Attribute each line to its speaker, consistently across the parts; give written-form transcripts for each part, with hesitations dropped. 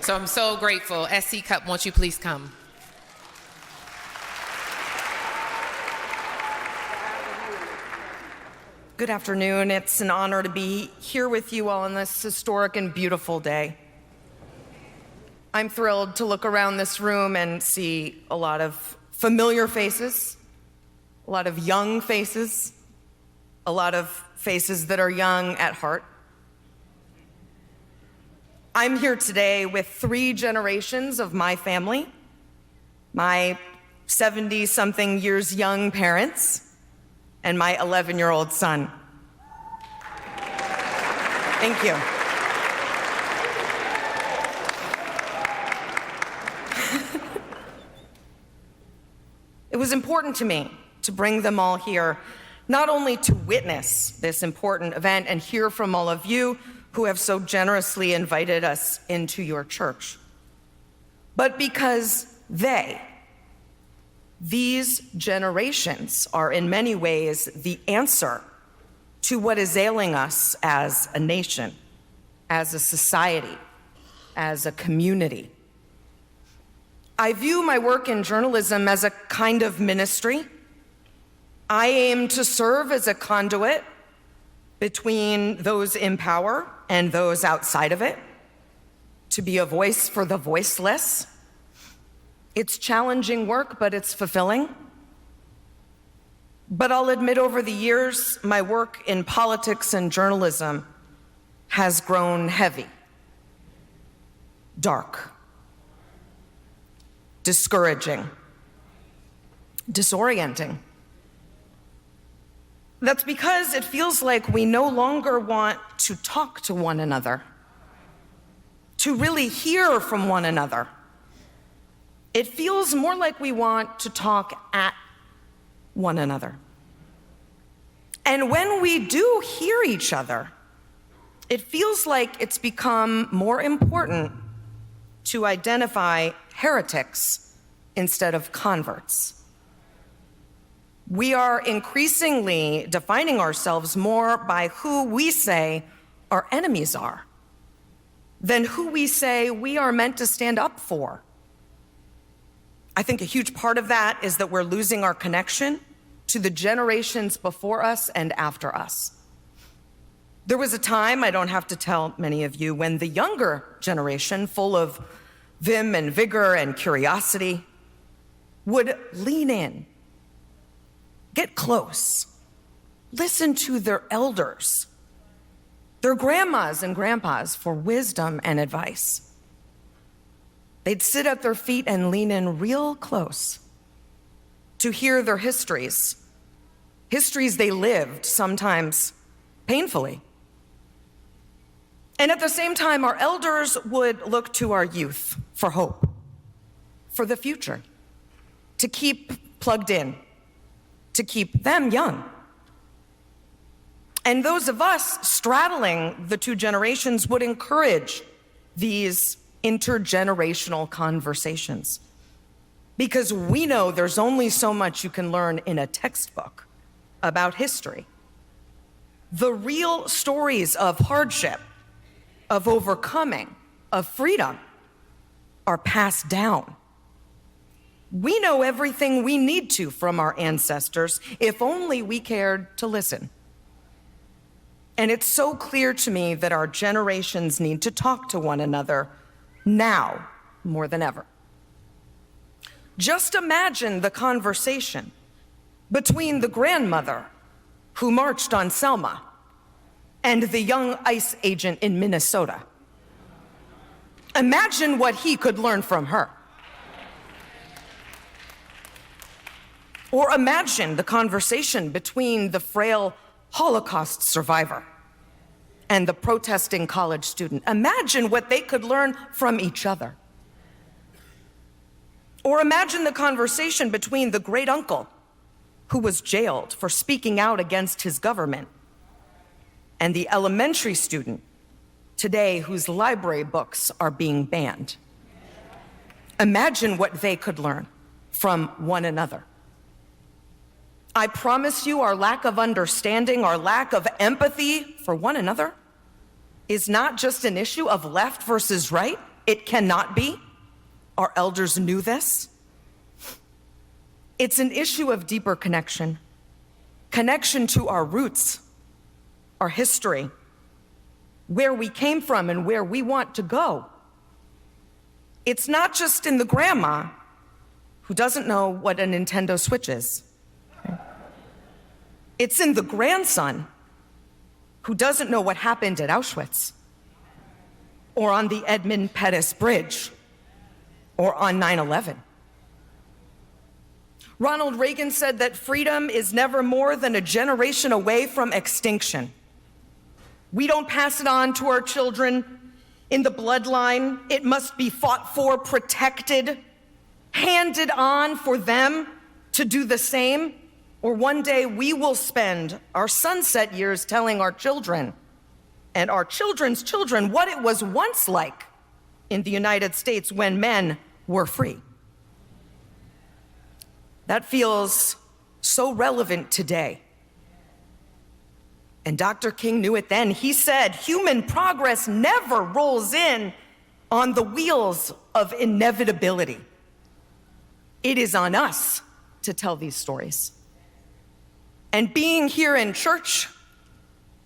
Speaker 1: So I'm so grateful. SC Cupp, won't you please come?
Speaker 2: Good afternoon. It's an honor to be here with you all on this historic and beautiful day. I'm thrilled to look around this room and see a lot of familiar faces, a lot of young faces, a lot of faces that are young at heart. I'm here today with 3 generations of my family, my 70-something years young parents, and my 11-year-old son. Thank you. It was important to me to bring them all here, not only to witness this important event and hear from all of you who have so generously invited us into your church, but because these generations are in many ways the answer to what is ailing us as a nation, as a society, as a community. I view my work in journalism as a kind of ministry. I aim to serve as a conduit between those in power and those outside of it, to be a voice for the voiceless. It's challenging work, but it's fulfilling. But I'll admit, over the years, my work in politics and journalism has grown heavy, dark, discouraging, disorienting. That's because it feels like we no longer want to talk to one another, to really hear from one another. It feels more like we want to talk at one another. And when we do hear each other, it feels like it's become more important to identify heretics instead of converts. We are increasingly defining ourselves more by who we say our enemies are than who we say we are meant to stand up for. I think a huge part of that is that we're losing our connection to the generations before us and after us. There was a time, I don't have to tell many of you, when the younger generation, full of vim and vigor and curiosity, would lean in, get close, listen to their elders, their grandmas and grandpas for wisdom and advice. They'd sit at their feet and lean in real close to hear their histories they lived, sometimes painfully. And at the same time, our elders would look to our youth for hope, for the future, to keep plugged in, to keep them young. And those of us straddling the 2 generations would encourage these intergenerational conversations, because we know there's only so much you can learn in a textbook about history. The real stories of hardship, of overcoming, of freedom are passed down. We know everything we need to from our ancestors, if only we cared to listen. And it's so clear to me that our generations need to talk to one another now more than ever. Just imagine the conversation between the grandmother who marched on Selma and the young ICE agent in Minnesota. Imagine what he could learn from her. Or imagine the conversation between the frail Holocaust survivor and the protesting college student. Imagine what they could learn from each other. Or imagine the conversation between the great uncle who was jailed for speaking out against his government and the elementary student today whose library books are being banned. Imagine what they could learn from one another. I promise you, our lack of understanding, our lack of empathy for one another is not just an issue of left versus right. It cannot be. Our elders knew this. It's an issue of deeper connection. Connection to our roots, our history, where we came from and where we want to go. It's not just in the grandma who doesn't know what a Nintendo Switch is. It's in the grandson who doesn't know what happened at Auschwitz, or on the Edmund Pettus Bridge, or on 9/11. Ronald Reagan said that freedom is never more than a generation away from extinction. We don't pass it on to our children in the bloodline. It must be fought for, protected, handed on for them to do the same, or one day we will spend our sunset years telling our children and our children's children what it was once like in the United States when men were free. That feels so relevant today. And Dr. King knew it then. He said, human progress never rolls in on the wheels of inevitability. It is on us to tell these stories. And being here in church,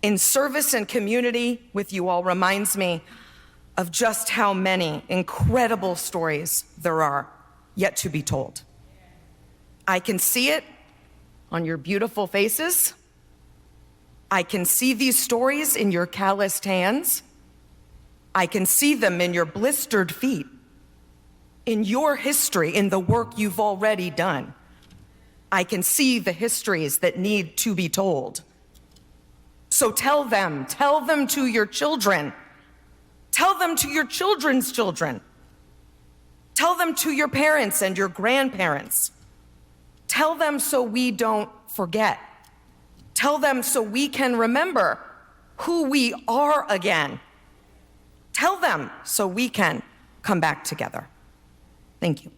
Speaker 2: in service and community with you all reminds me of just how many incredible stories there are yet to be told. I can see it on your beautiful faces. I can see these stories in your calloused hands. I can see them in your blistered feet, in your history, in the work you've already done. I can see the histories that need to be told. So tell them to your children. Tell them to your children's children. Tell them to your parents and your grandparents. Tell them so we don't forget. Tell them so we can remember who we are again. Tell them so we can come back together. Thank you.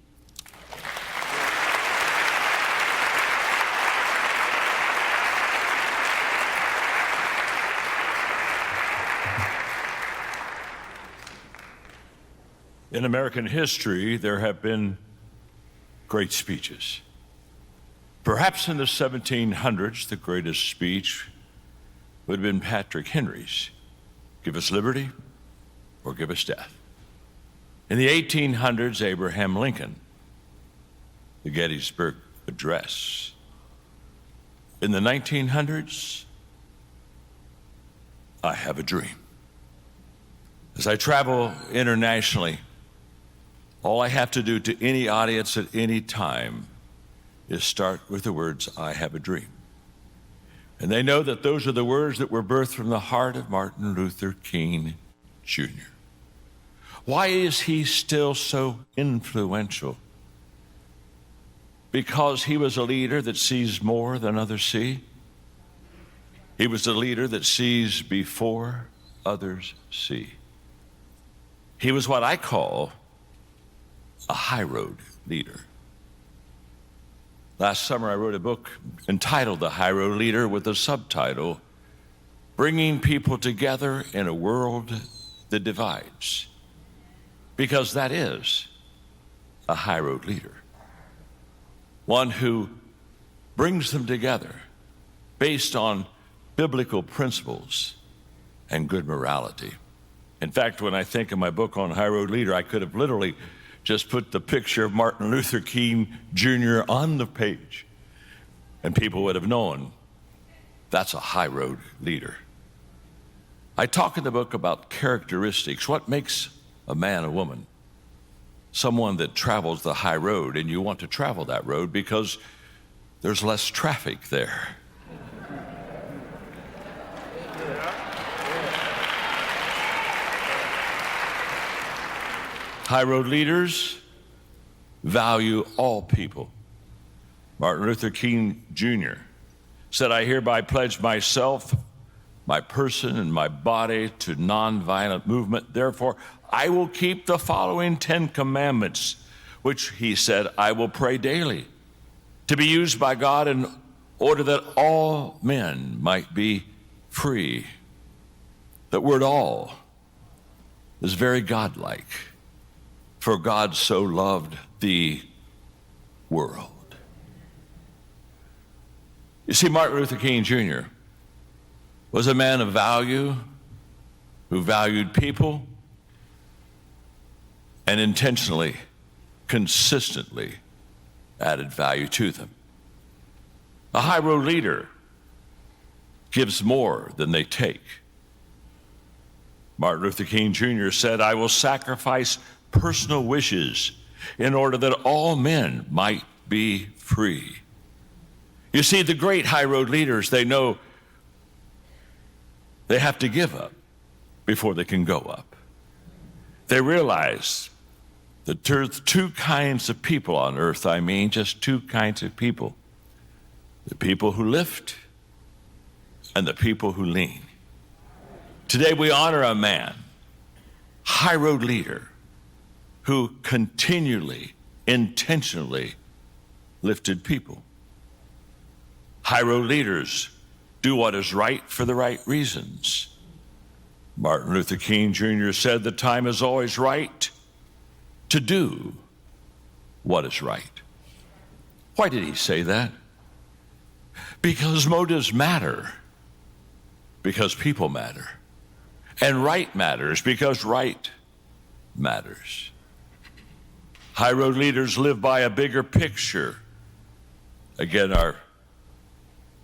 Speaker 3: In American history, there have been great speeches. Perhaps in the 1700s, the greatest speech would have been Patrick Henry's, "Give us liberty or give us death." In the 1800s, Abraham Lincoln, the Gettysburg Address. In the 1900s, I have a dream. As I travel internationally, all I have to do to any audience at any time is start with the words, "I have a dream." And they know that those are the words that were birthed from the heart of Martin Luther King Jr. Why is he still so influential? Because he was a leader that sees more than others see. He was a leader that sees before others see. He was what I call a high road leader. Last summer, I wrote a book entitled The High Road Leader with the subtitle, Bringing People Together in a World That Divides. Because that is a high road leader. One who brings them together based on biblical principles and good morality. In fact, when I think of my book on High Road Leader, I could have literally just put the picture of Martin Luther King Jr. on the page, and people would have known that's a high road leader. I talk in the book about characteristics, what makes a man a woman, someone that travels the high road, and you want to travel that road because there's less traffic there. High road leaders value all people. Martin Luther King Jr. said, "I hereby pledge myself, my person, and my body to nonviolent movement. Therefore, I will keep the following 10 commandments, which," he said, "I will pray daily, to be used by God in order that all men might be free." That word "all" is very godlike. For God so loved the world. You see, Martin Luther King Jr. was a man of value who valued people and intentionally, consistently added value to them. A high road leader gives more than they take. Martin Luther King Jr. said, "I will sacrifice personal wishes in order that all men might be free." You see, the great high road leaders, they know they have to give up before they can go up. They realize that there's two kinds of people on earth, just two kinds of people. The people who lift and the people who lean. Today we honor a man, high road leader, who continually, intentionally lifted people. High road leaders do what is right for the right reasons. Martin Luther King Jr. said, "The time is always right to do what is right." Why did he say that? Because motives matter, because people matter. And right matters because right matters. High road leaders live by a bigger picture. Again, our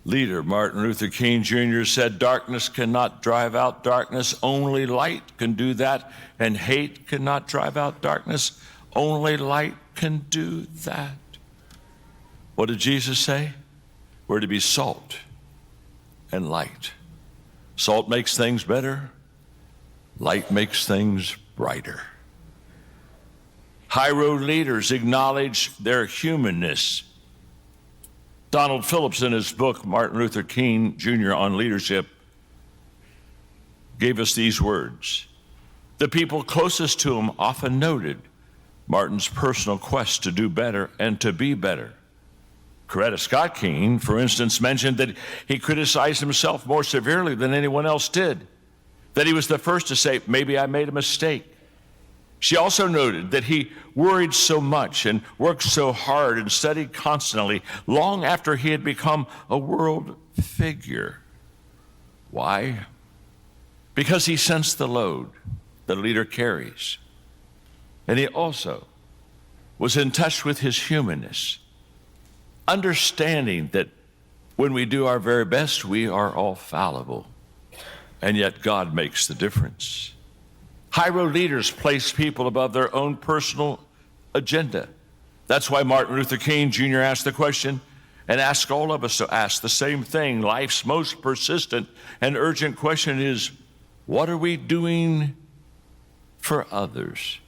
Speaker 3: leader, Martin Luther King Jr., said, "Darkness cannot drive out darkness. Only light can do that. And hate cannot drive out darkness. Only light can do that." What did Jesus say? We're to be salt and light. Salt makes things better. Light makes things brighter. High road leaders acknowledge their humanness. Donald Phillips, in his book, Martin Luther King Jr. on Leadership, gave us these words. The people closest to him often noted Martin's personal quest to do better and to be better. Coretta Scott King, for instance, mentioned that he criticized himself more severely than anyone else did, that he was the first to say, "Maybe I made a mistake." She also noted that he worried so much and worked so hard and studied constantly long after he had become a world figure. Why? Because he sensed the load that a leader carries. And he also was in touch with his humanness, understanding that when we do our very best, we are all fallible, and yet God makes the difference. High road leaders place people above their own personal agenda. That's why Martin Luther King Jr. asked the question, and asked all of us to ask the same thing. Life's most persistent and urgent question is, what are we doing for others?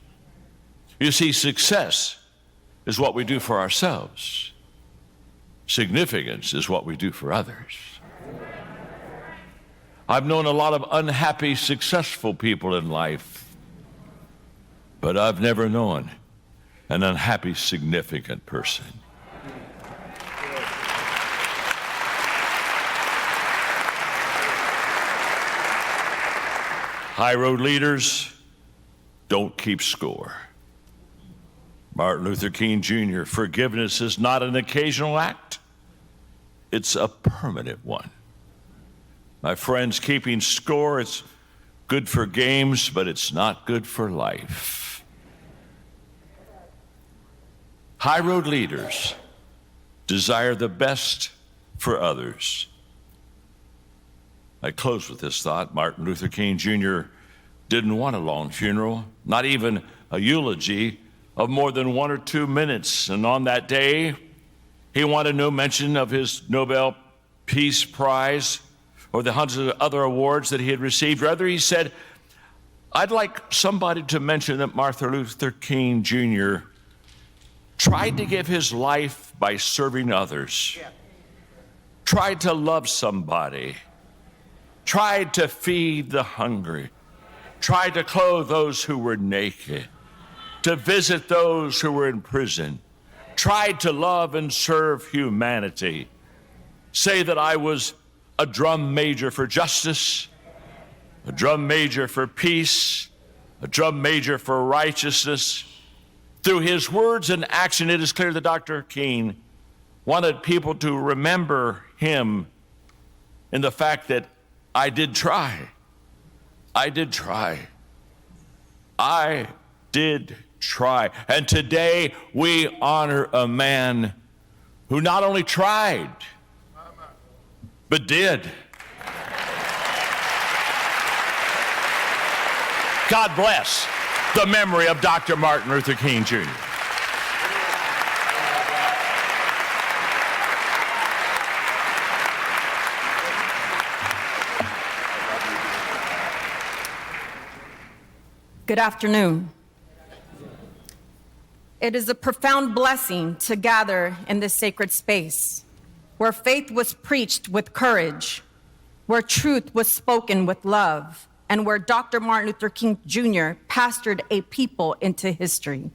Speaker 3: You see, success is what we do for ourselves. Significance is what we do for others. I've known a lot of unhappy, successful people in life, but I've never known an unhappy, significant person. High road leaders don't keep score. Martin Luther King Jr., forgiveness is not an occasional act, it's a permanent one. My friends, keeping score, it's good for games, but it's not good for life. High road leaders desire the best for others. I close with this thought. Martin Luther King Jr. didn't want a long funeral, not even a eulogy of more than 1 or 2 minutes. And on that day, he wanted no mention of his Nobel Peace Prize or the hundreds of other awards that he had received. Rather, he said, I'd like somebody to mention that Martin Luther King Jr. tried to give his life by serving others, tried to love somebody, tried to feed the hungry, tried to clothe those who were naked, to visit those who were in prison, tried to love and serve humanity. Say that I was a drum major for justice, a drum major for peace, a drum major for righteousness, Through his words and action, it is clear that Dr. King wanted people to remember him in the fact that I did try. I did try. I did try. And today we honor a man who not only tried, but did. God bless the memory of Dr. Martin Luther King Jr.
Speaker 2: Good afternoon. It is a profound blessing to gather in this sacred space where faith was preached with courage, where truth was spoken with love, and where Dr. Martin Luther King Jr. pastored a people into history.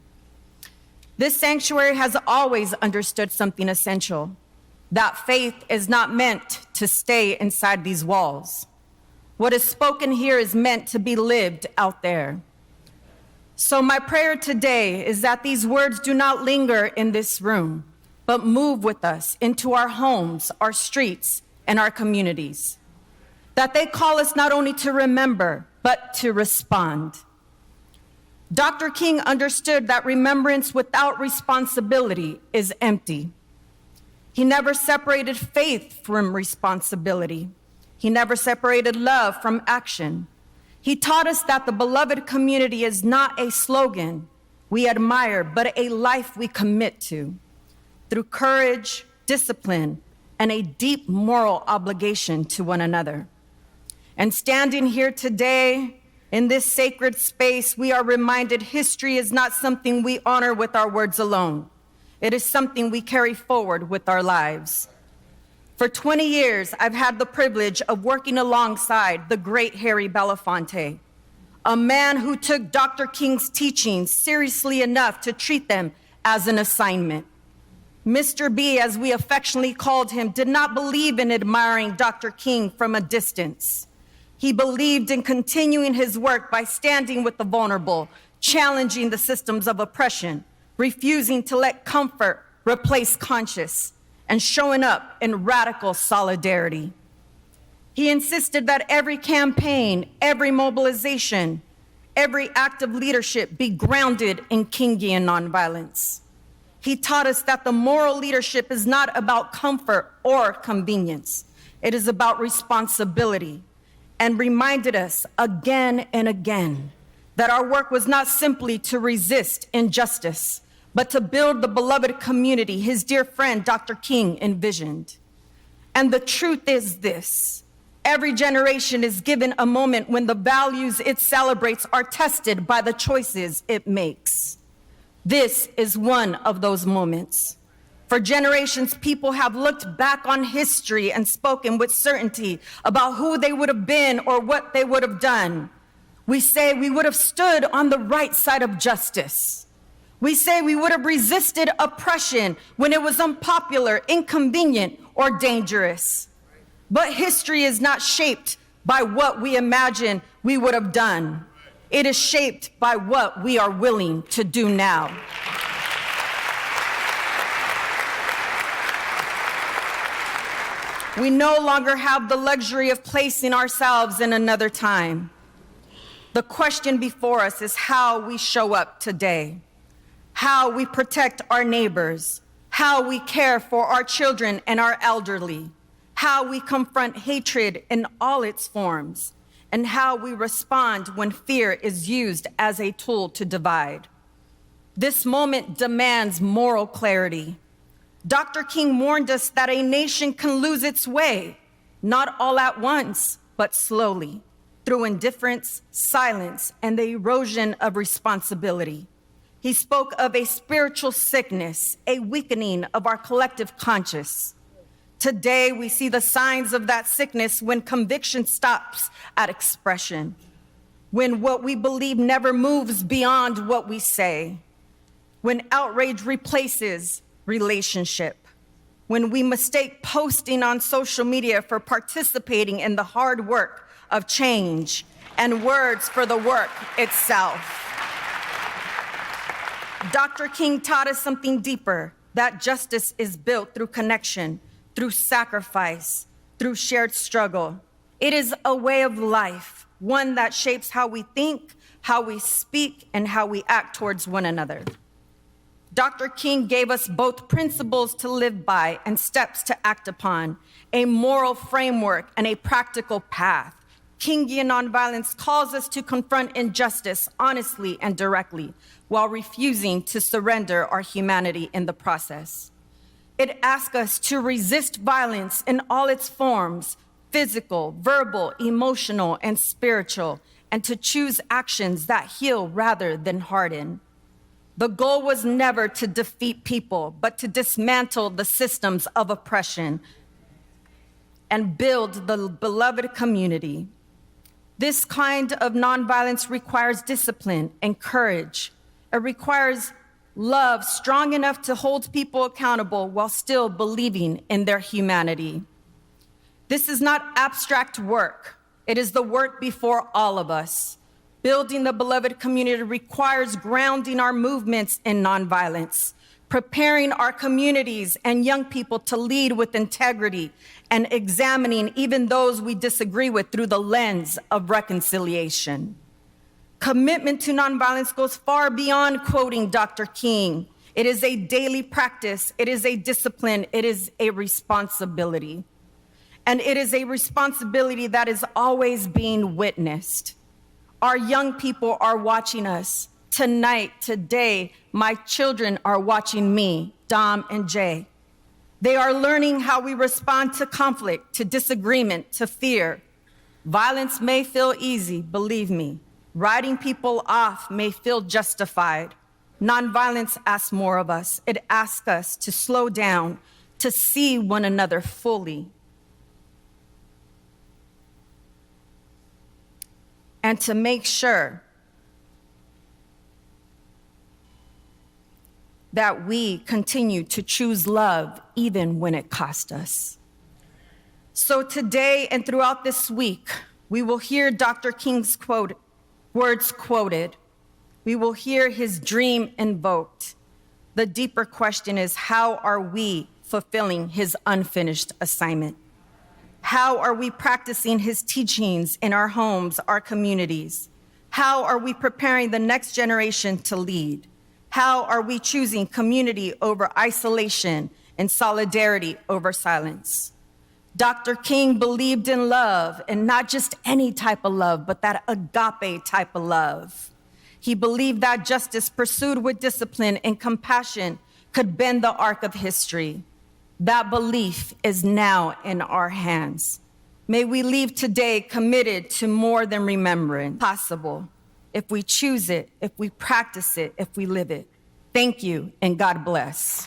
Speaker 2: This sanctuary has always understood something essential, that faith is not meant to stay inside these walls. What is spoken here is meant to be lived out there. So my prayer today is that these words do not linger in this room, but move with us into our homes, our streets, and our communities. That they call us not only to remember, but to respond. Dr. King understood that remembrance without responsibility is empty. He never separated faith from responsibility. He never separated love from action. He taught us that the beloved community is not a slogan we admire, but a life we commit to through courage, discipline, and a deep moral obligation to one another. And standing here today in this sacred space, we are reminded history is not something we honor with our words alone. It is something we carry forward with our lives. For 20 years, I've had the privilege of working alongside the great Harry Belafonte, a man who took Dr. King's teachings seriously enough to treat them as an assignment. Mr. B, as we affectionately called him, did not believe in admiring Dr. King from a distance. He believed in continuing his work by standing with the vulnerable, challenging the systems of oppression, refusing to let comfort replace conscience, and showing up in radical solidarity. He insisted that every campaign, every mobilization, every act of leadership be grounded in Kingian nonviolence. He taught us that the moral leadership is not about comfort or convenience. It is about responsibility, and reminded us again and again that our work was not simply to resist injustice, but to build the beloved community his dear friend Dr. King envisioned. And the truth is this: every generation is given a moment when the values it celebrates are tested by the choices it makes. This is one of those moments. For generations, people have looked back on history and spoken with certainty about who they would have been or what they would have done. We say we would have stood on the right side of justice. We say we would have resisted oppression when it was unpopular, inconvenient, or dangerous. But history is not shaped by what we imagine we would have done. It is shaped by what we are willing to do now. We no longer have the luxury of placing ourselves in another time. The question before us is how we show up today, how we protect our neighbors, how we care for our children and our elderly, how we confront hatred in all its forms, and how we respond when fear is used as a tool to divide. This moment demands moral clarity. Dr. King warned us that a nation can lose its way, not all at once, but slowly, through indifference, silence, and the erosion of responsibility. He spoke of a spiritual sickness, a weakening of our collective conscience. Today, we see the signs of that sickness when conviction stops at expression, when what we believe never moves beyond what we say, when outrage replaces relationship, when we mistake posting on social media for participating in the hard work of change and words for the work itself. Dr. King taught us something deeper, that justice is built through connection, through sacrifice, through shared struggle. It is a way of life, one that shapes how we think, how we speak, and how we act towards one another. Dr. King gave us both principles to live by and steps to act upon, a moral framework and a practical path. Kingian nonviolence calls us to confront injustice honestly and directly, while refusing to surrender our humanity in the process. It asks us to resist violence in all its forms, physical, verbal, emotional, and spiritual, and to choose actions that heal rather than harden. The goal was never to defeat people, but to dismantle the systems of oppression and build the beloved community. This kind of nonviolence requires discipline and courage. It requires love strong enough to hold people accountable while still believing in their humanity. This is not abstract work. It is the work before all of us. Building the beloved community requires grounding our movements in nonviolence, preparing our communities and young people to lead with integrity, and examining even those we disagree with through the lens of reconciliation. Commitment to nonviolence goes far beyond quoting Dr. King. It is a daily practice, it is a discipline, it is a responsibility. And it is a responsibility that is always being witnessed. Our young people are watching us. Tonight, today, my children are watching me, Dom and Jay. They are learning how we respond to conflict, to disagreement, to fear. Violence may feel easy, believe me. Writing people off may feel justified. Nonviolence asks more of us. It asks us to slow down, to see one another fully, and to make sure that we continue to choose love even when it costs us. So today and throughout this week, we will hear Dr. King's words quoted. We will hear his dream invoked. The deeper question is, how are we fulfilling his unfinished assignment? How are we practicing his teachings in our homes, our communities? How are we preparing the next generation to lead? How are we choosing community over isolation and solidarity over silence? Dr. King believed in love, and not just any type of love, but that agape type of love. He believed that justice pursued with discipline and compassion could bend the arc of history. That belief is now in our hands. May we leave today committed to more than remembrance possible, if we choose it, if we practice it, if we live it. Thank you, and God bless.